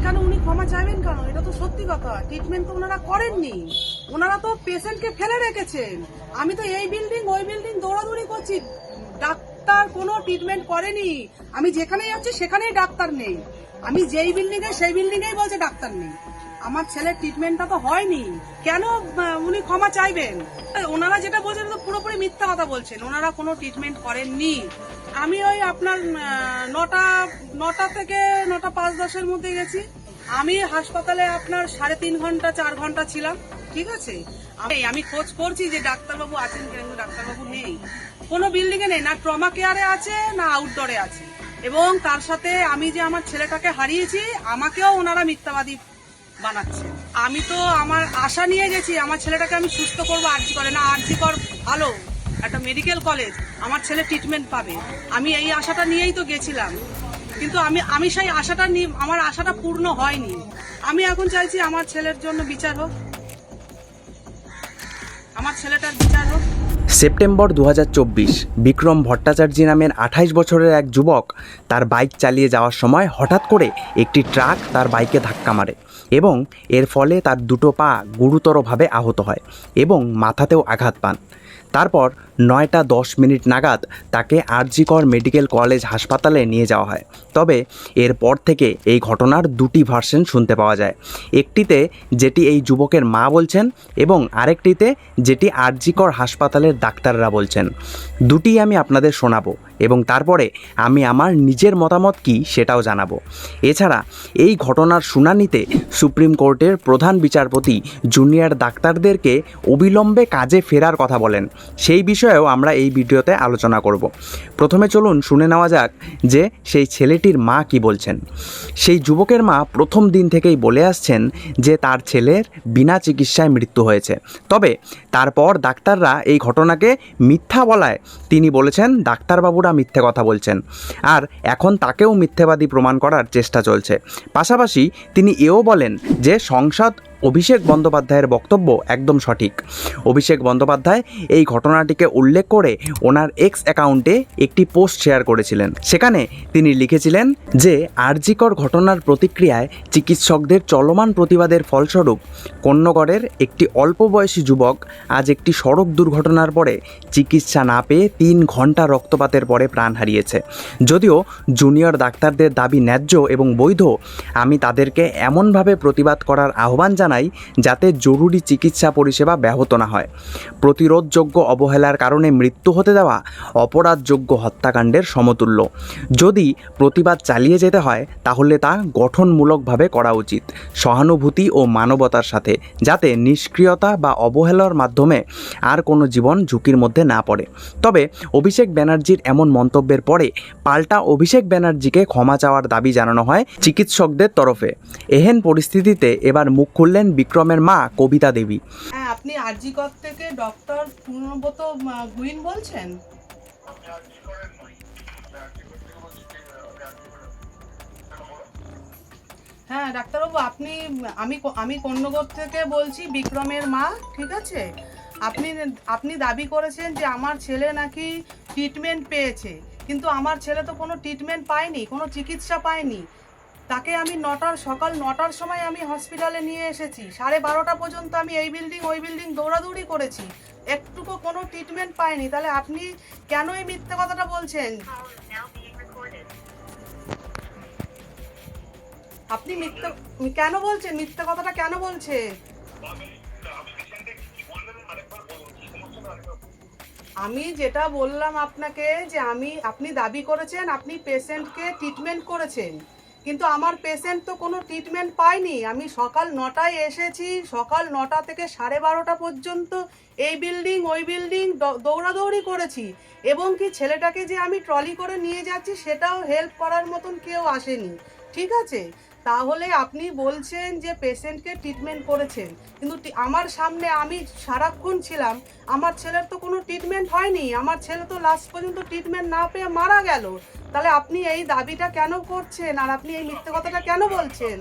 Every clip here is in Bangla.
কেন উনি ক্ষমা চাইবেন কেন? এটা তো সত্যি কথা, ট্রিটমেন্ট তো ওনারা করেননি, ওনারা তো পেশেন্টকে ফেলে রেখেছেন। আমি তো এই বিল্ডিং ওই বিল্ডিং দৌড়াদৌড়ি করছি, ডাক্তার কোনো ট্রিটমেন্ট করেনি। আমি যেখানেই যাচ্ছি সেখানেই ডাক্তার নেই, আমি যেই বিল্ডিং এ সেই বিল্ডিং এই বলছে ডাক্তার নেই। আমার ছেলের ট্রিটমেন্টটা তো হয়নি, কেন উনি ক্ষমা চাইবেন? ওনারা যেটা বলছেন তো পুরোপুরি মিথ্যা কথা বলছেন, ওনারা কোনো ট্রিটমেন্ট করেননি। আমি ওই আপনার 9টা থেকে 9টা 5-10-এর মধ্যে গেছি। আমি হাসপাতালে আপনার 3.5 ঘন্টা 4 ঘন্টা ছিলাম, ঠিক আছে। আমি খোঁজ করছি যে ডাক্তারবাবু আছেন, কিন্তু ডাক্তারবাবু নেই, কোনো বিল্ডিং এ নেই, না ট্রমা কেয়ারে আছে না আউটডোরে আছে। এবং তার সাথে আমি যে আমার ছেলেটাকে হারিয়েছি, আমাকেও ওনারা মিথ্যাবাদী বানাচ্ছে। আমি তো আমার আশা নিয়ে গেছি আমার ছেলেটাকে আমি সুস্থ করবো, আরজি করে না, আরজি কর ভালো একটা মেডিকেল কলেজ, আমার ছেলে ট্রিটমেন্ট পাবে, আমি এই আশাটা নিয়েই তো গেছিলাম। কিন্তু আমি সেই আশাটা নিয়ে, আমার আশাটা পূর্ণ হয়নি। আমি এখন চাইছি আমার ছেলের জন্য বিচার হোক, আমার ছেলেটার বিচার হোক। সেপ্টেম্বর 2024 বিক্রম ভট্টাচার্য নামের 28 বছরের এক যুবক তার বাইক চালিয়ে যাওয়ার সময় হঠাৎ করে একটি ট্রাক তার বাইকে ধাক্কা মারে এবং এর ফলে তার দুটো পা গুরুতরভাবে আহত হয় এবং মাথাতেও আঘাত পান। তারপর 9টা 10 মিনিট নাগাদ তাকে আরজি কর মেডিকেল কলেজ হাসপাতালে নিয়ে যাওয়া হয়। তবে এরপর থেকে এই ঘটনার দুটি ভার্সন শুনতে পাওয়া যায়, একটিতে যেটি এই যুবকের মা বলছেন এবং আরেকটিতে যেটি আরজি কর হাসপাতালের ডাক্তাররা বলছেন। দুটি আমি আপনাদের শোনাবো এবং তারপরে আমি আমার নিজের মতামত কি সেটাও জানাবো। এছাড়া এই ঘটনার শুনানিতে সুপ্রিম কোর্টের প্রধান বিচারপতি জুনিয়র ডাক্তারদেরকে অবিলম্বে কাজে ফেরার কথা বলেন, সেই বিষয়েও আমরা এই ভিডিওতে আলোচনা করব। প্রথমে চলুন শুনে নেওয়া যাক যে সেই ছেলেটির মা কি বলছেন। সেই যুবকের মা প্রথম দিন থেকেই বলে আসছেন যে তার ছেলের বিনা চিকিৎসায় মৃত্যু হয়েছে। তবে তারপর ডাক্তাররা এই ঘটনাকে মিথ্যা বলায় তিনি বলেছেন ডাক্তারবাবুরা মিথ্যে কথা বলছেন, আর এখন তাকেও মিথ্যেবাদী প্রমাণ করার চেষ্টা চলছে। পাশাপাশি তিনি এও বলেন যে সংসদ অভিষেক বন্দ্যোপাধ্যায়ের বক্তব্য একদম সঠিক। অভিষেক বন্দ্যোপাধ্যায় এই ঘটনাটিকে উল্লেখ করে ওনার এক্স অ্যাকাউন্টে একটি পোস্ট শেয়ার করেছিলেন। সেখানে তিনি লিখেছিলেন যে আরজিকর ঘটনার প্রতিক্রিয়ায় চিকিৎসকদের চলমান প্রতিবাদের ফলস্বরূপ কোন্নগরের একটি অল্প বয়সী যুবক আজ একটি সড়ক দুর্ঘটনার পরে চিকিৎসা না পেয়ে 3 ঘন্টা রক্তপাতের পরে প্রাণ হারিয়েছে। যদিও জুনিয়র ডাক্তারদের দাবি ন্যায্য এবং বৈধ, আমি তাদেরকে এমনভাবে প্রতিবাদ করার আহ্বান জানাই যাতে জরুরি চিকিৎসা পরিষেবা ব্যাহত না হয়। প্রতিরোধযোগ্য অবহেলার কারণে মৃত্যু হতে দেওয়া অপরাধযোগ্য হত্যাকাণ্ডের সমতুল্য। যদি প্রতিবাদ চালিয়ে যেতে হয় তাহলে তা গঠনমূলকভাবে করা উচিত, সহানুভূতি ও মানবতার সাথে, যাতে নিষ্ক্রিয়তা বা অবহেলার মাধ্যমে আর কোনো জীবন ঝুঁকির মধ্যে না পড়ে। তবে অভিষেক ব্যানার্জির এমন মন্তব্যের পরে পাল্টা অভিষেক ব্যানার্জিকে ক্ষমা চাওয়ার দাবি জানানো হয় চিকিৎসকদের তরফে। এহেন পরিস্থিতিতে এবার মুখ খুললেন বিক্রমের মা কবিতা দেবী। হ্যাঁ, আপনি আরজি কর থেকে ডক্টর পূর্ণব্রত গুইন বলছেন? হ্যাঁ ডাক্তারবাবু, আমি কন্যগর থেকে বলছি, বিক্রমের মা, ঠিক আছে। আপনি দাবি করেছেন যে আমার ছেলে নাকি ট্রিটমেন্ট পেয়েছে, কিন্তু আমার ছেলে তো কোনো ট্রিটমেন্ট পায়নি, কোনো চিকিৎসা পায়নি। তাকে আমি সকাল 9টার সময় আমি হসপিটালে নিয়ে এসেছি, 12:30 পর্যন্ত আমি এই বিল্ডিং ওই বিল্ডিং দৌড়াদৌড়ি করেছি, একটুকু কোনো ট্রিটমেন্ট পাইনি। তাহলে আপনি কেন এই মিথ্যে কথাটা বলছেন? আপনি কেন বলছেন মিথ্যে কথাটা, কেন বলছেন? আমি যেটা বললাম আপনাকে যে আপনি দাবি করেছেন আপনি পেশেন্টকে ট্রিটমেন্ট করেছেন, কিন্তু আমার পেশেন্ট তো কোনো ট্রিটমেন্ট পায়নি। আমি সকাল 9টায় এসেছি, সকাল 9টা থেকে 12:30 পর্যন্ত এই বিল্ডিং ওই বিল্ডিং দৌড়াদৌড়ি করেছি, এবং কি ছেলেটাকে যে আমি ট্রলি করে নিয়ে যাচ্ছি সেটাও হেল্প করার মতন কেউ আসেনি, ঠিক আছে। তাহলে আপনি বলছেন যে পেশেন্টকে ট্রিটমেন্ট করেছেন, কিন্তু আমার সামনে আমি সারাক্ষণ ছিলাম, আমার ছেলের তো কোনো ট্রিটমেন্ট হয়নি, আমার ছেলে তো লাস্ট পর্যন্ত ট্রিটমেন্ট না পেয়ে মারা গেল। তাহলে আপনি এই দাবিটা কেন করছেন, আর আপনি এই মিথ্যে কথাটা কেন বলছেন?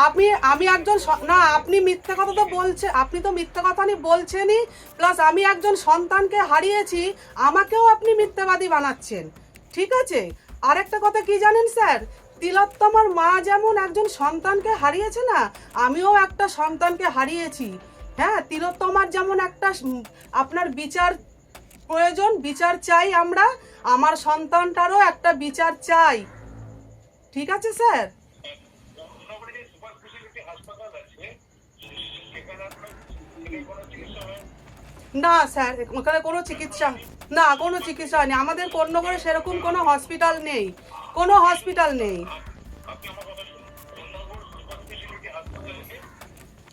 আমি আমি একজন না, আপনি মিথ্যে কথা তো বলছে, আপনি তো মিথ্যে কথা বলছেনই, প্লাস আমি একজন সন্তানকে হারিয়েছি, আমাকেও আপনি মিথ্যাবাদী বানাচ্ছেন। ঠিক আছে, আরেকটা কথা কি জানেন স্যার, তিলোত্তমার মা যেমন একজন সন্তানকে হারিয়েছে না, আমিও একটা সন্তানকে হারিয়েছি। হ্যাঁ, তিলোত্তমার যেমন একটা আপনার বিচার প্রয়োজন, বিচার চাই আমরা, আমার সন্তানটারও একটা বিচার চাই। ঠিক আছে স্যার? না স্যার, ওখানে কোনো চিকিৎসা, না কোনো চিকিৎসা হয়নি আমাদের কোন্নগরে, সেরকম কোনো হসপিটাল নেই, কোনো হসপিটাল নেই,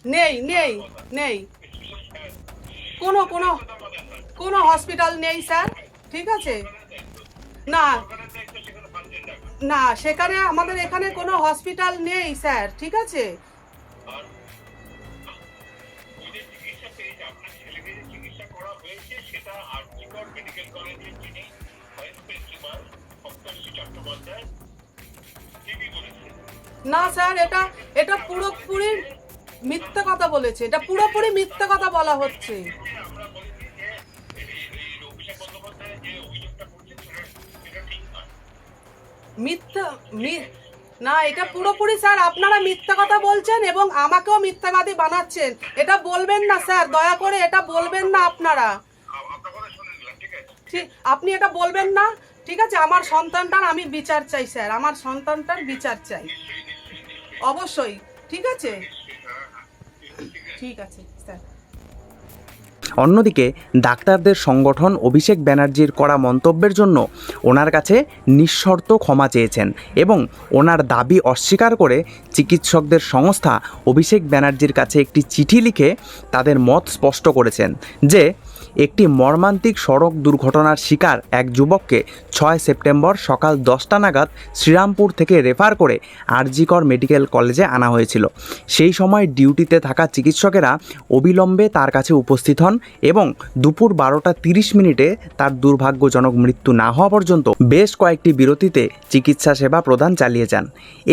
নেই নেই নেই কোনো কোনো কোনো হসপিটাল নেই স্যার। ঠিক আছে, না না, সেখানে আমাদের এখানে কোনো হসপিটাল নেই স্যার। ঠিক আছে, না স্যার, এটা এটা পুরোপুরি মিথ্যা কথা বলেছে, এটা পুরোপুরি মিথ্যা কথা বলা হচ্ছে। মিথ্যা না, এটা পুরোপুরি স্যার আপনারা মিথ্যা কথা বলছেন এবং আমাকেও মিথ্যাবাদী বানাচ্ছেন। এটা বলবেন না স্যার, দয়া করে এটা বলবেন না আপনারা। ঠিক, আপনি এটা বলবেন না। ঠিক আছে, আমার সন্তানটার আমি বিচার চাই স্যার, আমার সন্তানটার বিচার চাই অবশ্যই। ঠিক আছে, ঠিক আছে স্যার। অন্যদিকে ডাক্তারদের সংগঠন অভিষেক ব্যানার্জির করা মন্তব্যের জন্য ওনার কাছে নিঃশর্ত ক্ষমা চেয়েছেন এবং ওনার দাবি অস্বীকার করে চিকিৎসকদের সংস্থা অভিষেক ব্যানার্জির কাছে একটি চিঠি লিখে তাদের মত স্পষ্ট করেছেন যে একটি মর্মান্তিক সড়ক দুর্ঘটনার শিকার এক যুবককে 6 সেপ্টেম্বর সকাল 10টা নাগাদ শ্রীরামপুর থেকে রেফার করে আর.জি. কর মেডিকেল কলেজে আনা হয়েছিল। সেই সময় ডিউটিতে থাকা চিকিৎসকেরা অবিলম্বে তার কাছে উপস্থিত হন এবং দুপুর 12টা 30 মিনিটে তার দুর্ভাগ্যজনক মৃত্যু না হওয়া পর্যন্ত বেশ কয়েকটি বিরতিতে চিকিৎসা সেবা প্রদান চালিয়ে যান।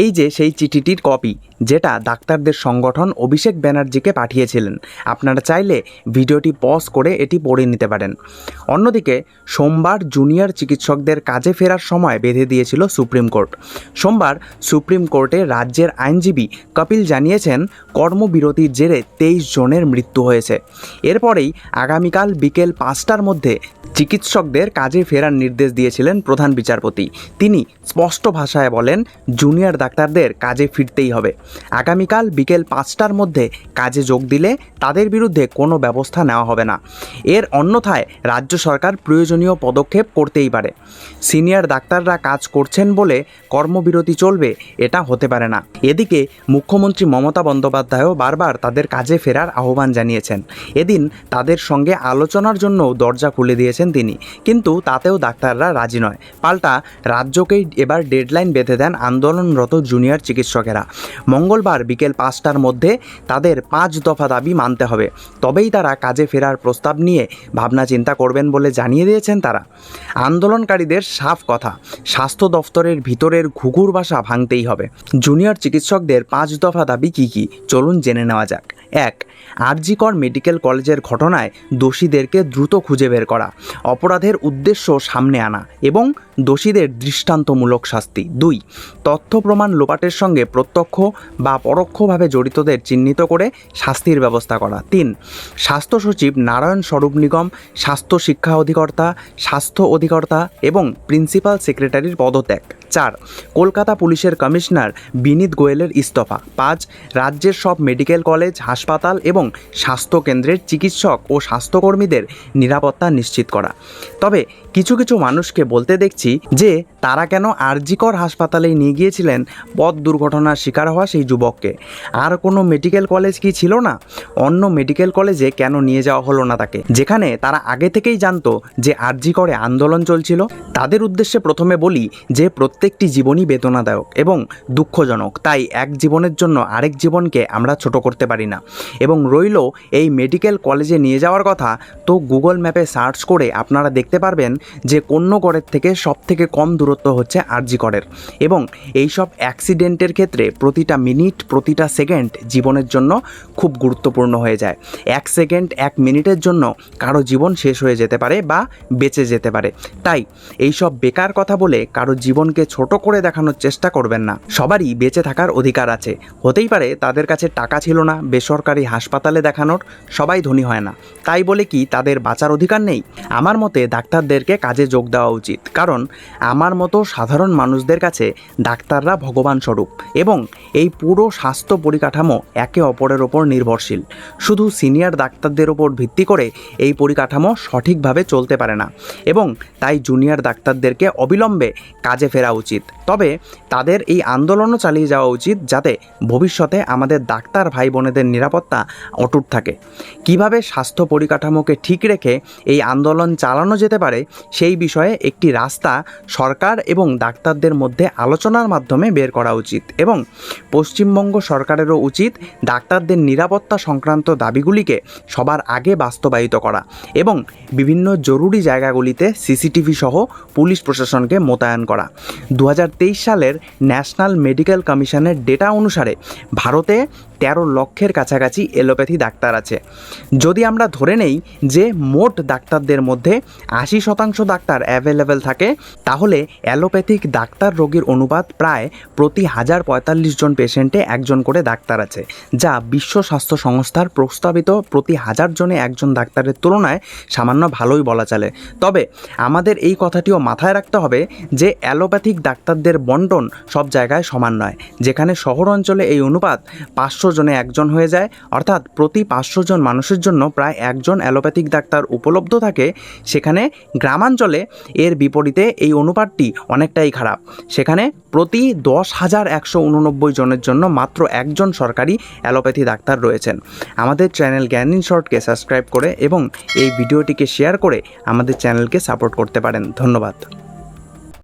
এই যে সেই চিঠিটির কপি, যেটা ডাক্তারদের সংগঠন অভিষেক ব্যানার্জিকে পাঠিয়েছিলেন। আপনারা চাইলে ভিডিওটি পজ করে এটি পড়ে নিতে পারেন। অন্যদিকে সোমবার জুনিয়র চিকিৎসকদের কাজে ফেরার সময় বেঁধে দিয়েছিল সুপ্রিম কোর্ট। সোমবার সুপ্রিম কোর্টে রাজ্যের আইনজীবী কপিল জানিয়েছেন কর্মবিরতির জেরে 23 জনের মৃত্যু হয়েছে। এরপরেই আগামীকাল বিকেল 5টার মধ্যে চিকিৎসকদের কাজে ফেরার নির্দেশ দিয়েছিলেন প্রধান বিচারপতি। তিনি স্পষ্ট ভাষায় বলেন, জুনিয়র ডাক্তারদের কাজে ফিরতেই হবে। আগামীকাল বিকেল 5টার মধ্যে কাজে যোগ দিলে তাদের বিরুদ্ধে কোনো ব্যবস্থা নেওয়া হবে না। এর অন্যথায় রাজ্য সরকার প্রয়োজনীয় পদক্ষেপ করতেই পারে। সিনিয়র ডাক্তাররা কাজ করছেন বলে কর্মবিরতি চলবে, এটা হতে পারে না। এদিকে মুখ্যমন্ত্রী মমতা বন্দ্যোপাধ্যায়ও বারবার তাদের কাজে ফেরার আহ্বান জানিয়েছেন। এদিন তাদের সঙ্গে আলোচনার জন্য দরজা খুলে দিয়েছেন তিনি, কিন্তু তাতেও ডাক্তাররা রাজি নয়। পাল্টা রাজ্যকেই এবার ডেডলাইন বেঁধে দেন আন্দোলনরত জুনিয়র চিকিৎসকেরা। মঙ্গলবার বিকেল 5টার মধ্যে তাদের 5 দফা দাবি মানতে হবে, তবেই তারা কাজে ফেরার প্রস্তাব নিয়ে ভাবনা চিন্তা করবেন বলে জানিয়ে দিয়েছেন তারা। আন্দোলনকারীদের সাফ কথা, স্বাস্থ্য দফতরের ভিতরের ঘুঘুর বাসা ভাঙতেই হবে। জুনিয়র চিকিৎসকদের 5 দফা দাবি কী কী, চলুন জেনে নেওয়া যাক। 1. আর.জি. কর মেডিকেল কলেজের ঘটনায় দোষীদেরকে দ্রুত খুঁজে বের করা, অপরাধের উদ্দেশ্য সামনে আনা এবং দোষীদের দৃষ্টান্তমূলক শাস্তি। 2. তথ্য প্রমাণ লোপাটের সঙ্গে প্রত্যক্ষ বা পরোক্ষভাবে জড়িতদের চিহ্নিত করে শাস্তির ব্যবস্থা করা। 3. স্বাস্থ্য সচিব নারায়ণ স্বরূপ নিগম, স্বাস্থ্য শিক্ষা অধিকর্তা, স্বাস্থ্য অধিকর্তা এবং প্রিন্সিপাল সেক্রেটারির পদত্যাগ। 4. কলকাতা পুলিশের কমিশনার বিনীত গোয়েলের ইস্তফা। 5. রাজ্যের সব মেডিকেল কলেজ, হাসপাতাল এবং স্বাস্থ্য কেন্দ্রের চিকিৎসক ও স্বাস্থ্যকর্মীদের নিরাপত্তা নিশ্চিত করা। তবে কিছু কিছু মানুষকে বলতে দেখছি যে তারা কেন আর.জি. কর হাসপাতালে নিয়ে গিয়েছিলেন পথ দুর্ঘটনার শিকার হওয়া সেই যুবককে। আর কোনো মেডিকেল কলেজ কি ছিল না? অন্য মেডিকেল কলেজে কেন নিয়ে যাওয়া হলো না তাকে, যেখানে তারা আগে থেকেই জানতো যে আর.জি. করে আন্দোলন চলছিল? তাদের উদ্দেশ্যে প্রথমে বলি যে প্রত্যেক প্রত্যেকটি জীবনই বেদনাদায়ক এবং দুঃখজনক, তাই এক জীবনের জন্য আরেক জীবনকে আমরা ছোট করতে পারি না। এবং রইল এই মেডিকেল কলেজে নিয়ে যাওয়ার কথা, তো গুগল ম্যাপে সার্চ করে আপনারা দেখতে পারবেন যে কোন্নগরের থেকে সবথেকে কম দূরত্ব হচ্ছে আরজি করের। এবং এই সব অ্যাক্সিডেন্টের ক্ষেত্রে প্রতিটা মিনিট প্রতিটা সেকেন্ড জীবনের জন্য খুব গুরুত্বপূর্ণ হয়ে যায়। 1 সেকেন্ড 1 মিনিটের জন্য কারো জীবন শেষ হয়ে যেতে পারে বা বেঁচে যেতে পারে। তাই এই সব বেকার কথা বলে কারো জীবনকে ছোট করে দেখানোর চেষ্টা করবেন না। সবারই বেঁচে থাকার অধিকার আছে। হতেই পারে তাদের কাছে টাকা ছিল না বেসরকারি হাসপাতালে দেখানোর, সবাই ধনী হয় না, তাই বলে কি তাদের বাঁচার অধিকার নেই? আমার মতে ডাক্তারদেরকে কাজে যোগ দেওয়া উচিত, কারণ আমার মতো সাধারণ মানুষদের কাছে ডাক্তাররা ভগবান স্বরূপ এবং এই পুরো স্বাস্থ্য পরিকাঠামো একে অপরের ওপর নির্ভরশীল। শুধু সিনিয়র ডাক্তারদের ওপর ভিত্তি করে এই পরিকাঠামো সঠিকভাবে চলতে পারে না এবং তাই জুনিয়র ডাক্তারদেরকে অবিলম্বে কাজে ফেরা উচিত। তবে তাদের এই আন্দোলনও চালিয়ে যাওয়া উচিত, যাতে ভবিষ্যতে আমাদের ডাক্তার ভাই বোনেদের নিরাপত্তা অটুট থাকে। কিভাবে স্বাস্থ্য পরিকাঠামোকে ঠিক রেখে এই আন্দোলন চালানো যেতে পারে সেই বিষয়ে একটি রাস্তা সরকার এবং ডাক্তারদের মধ্যে আলোচনার মাধ্যমে বের করা উচিত। এবং পশ্চিমবঙ্গ সরকারেরও উচিত ডাক্তারদের নিরাপত্তা সংক্রান্ত দাবিগুলিকে সবার আগে বাস্তবায়িত করা এবং বিভিন্ন জরুরি জায়গাগুলিতে সিসিটিভি সহ পুলিশ প্রশাসনকে মোতায়েন করা। 2023 সালের ন্যাশনাল মেডিকেল কমিশনের ডেটা অনুসারে ভারতে 13 লক্ষের কাছাকাছি এলোপ্যাথি ডাক্তার আছে। যদি আমরা ধরে নেই যে মোট ডাক্তারদের মধ্যে 80% ডাক্তার অ্যাভেলেবেল থাকে, তাহলে অ্যালোপ্যাথিক ডাক্তার রোগীর অনুপাত প্রায় প্রতি 1045 জন পেশেন্টে একজন করে ডাক্তার আছে, যা বিশ্ব স্বাস্থ্য সংস্থার প্রস্তাবিত প্রতি 1000 জনে একজন ডাক্তারের তুলনায় সামান্য ভালোই বলা চলে। তবে আমাদের এই কথাটিও মাথায় রাখতে হবে যে অ্যালোপ্যাথিক ডাক্তারদের বন্টন সব জায়গায় সমান নয়। যেখানে শহর অঞ্চলে এই অনুপাত 500 জনে একজন হয়ে যায়, অর্থাৎ প্রতি 500 জন মানুষের জন্য প্রায় একজন অ্যালোপ্যাথিক ডাক্তার উপলব্ধ থাকে, সেখানে গ্রামাঞ্চলে এর বিপরীতে এই অনুপাতটি অনেকটাই খারাপ। সেখানে প্রতি 10,189 জনের জন্য মাত্র একজন সরকারি অ্যালোপ্যাথি ডাক্তার রয়েছেন। আমাদের চ্যানেল জ্ঞান ইন শর্টকে সাবস্ক্রাইব করে এবং এই ভিডিওটিকে শেয়ার করে আমাদের চ্যানেলকে সাপোর্ট করতে পারেন। ধন্যবাদ।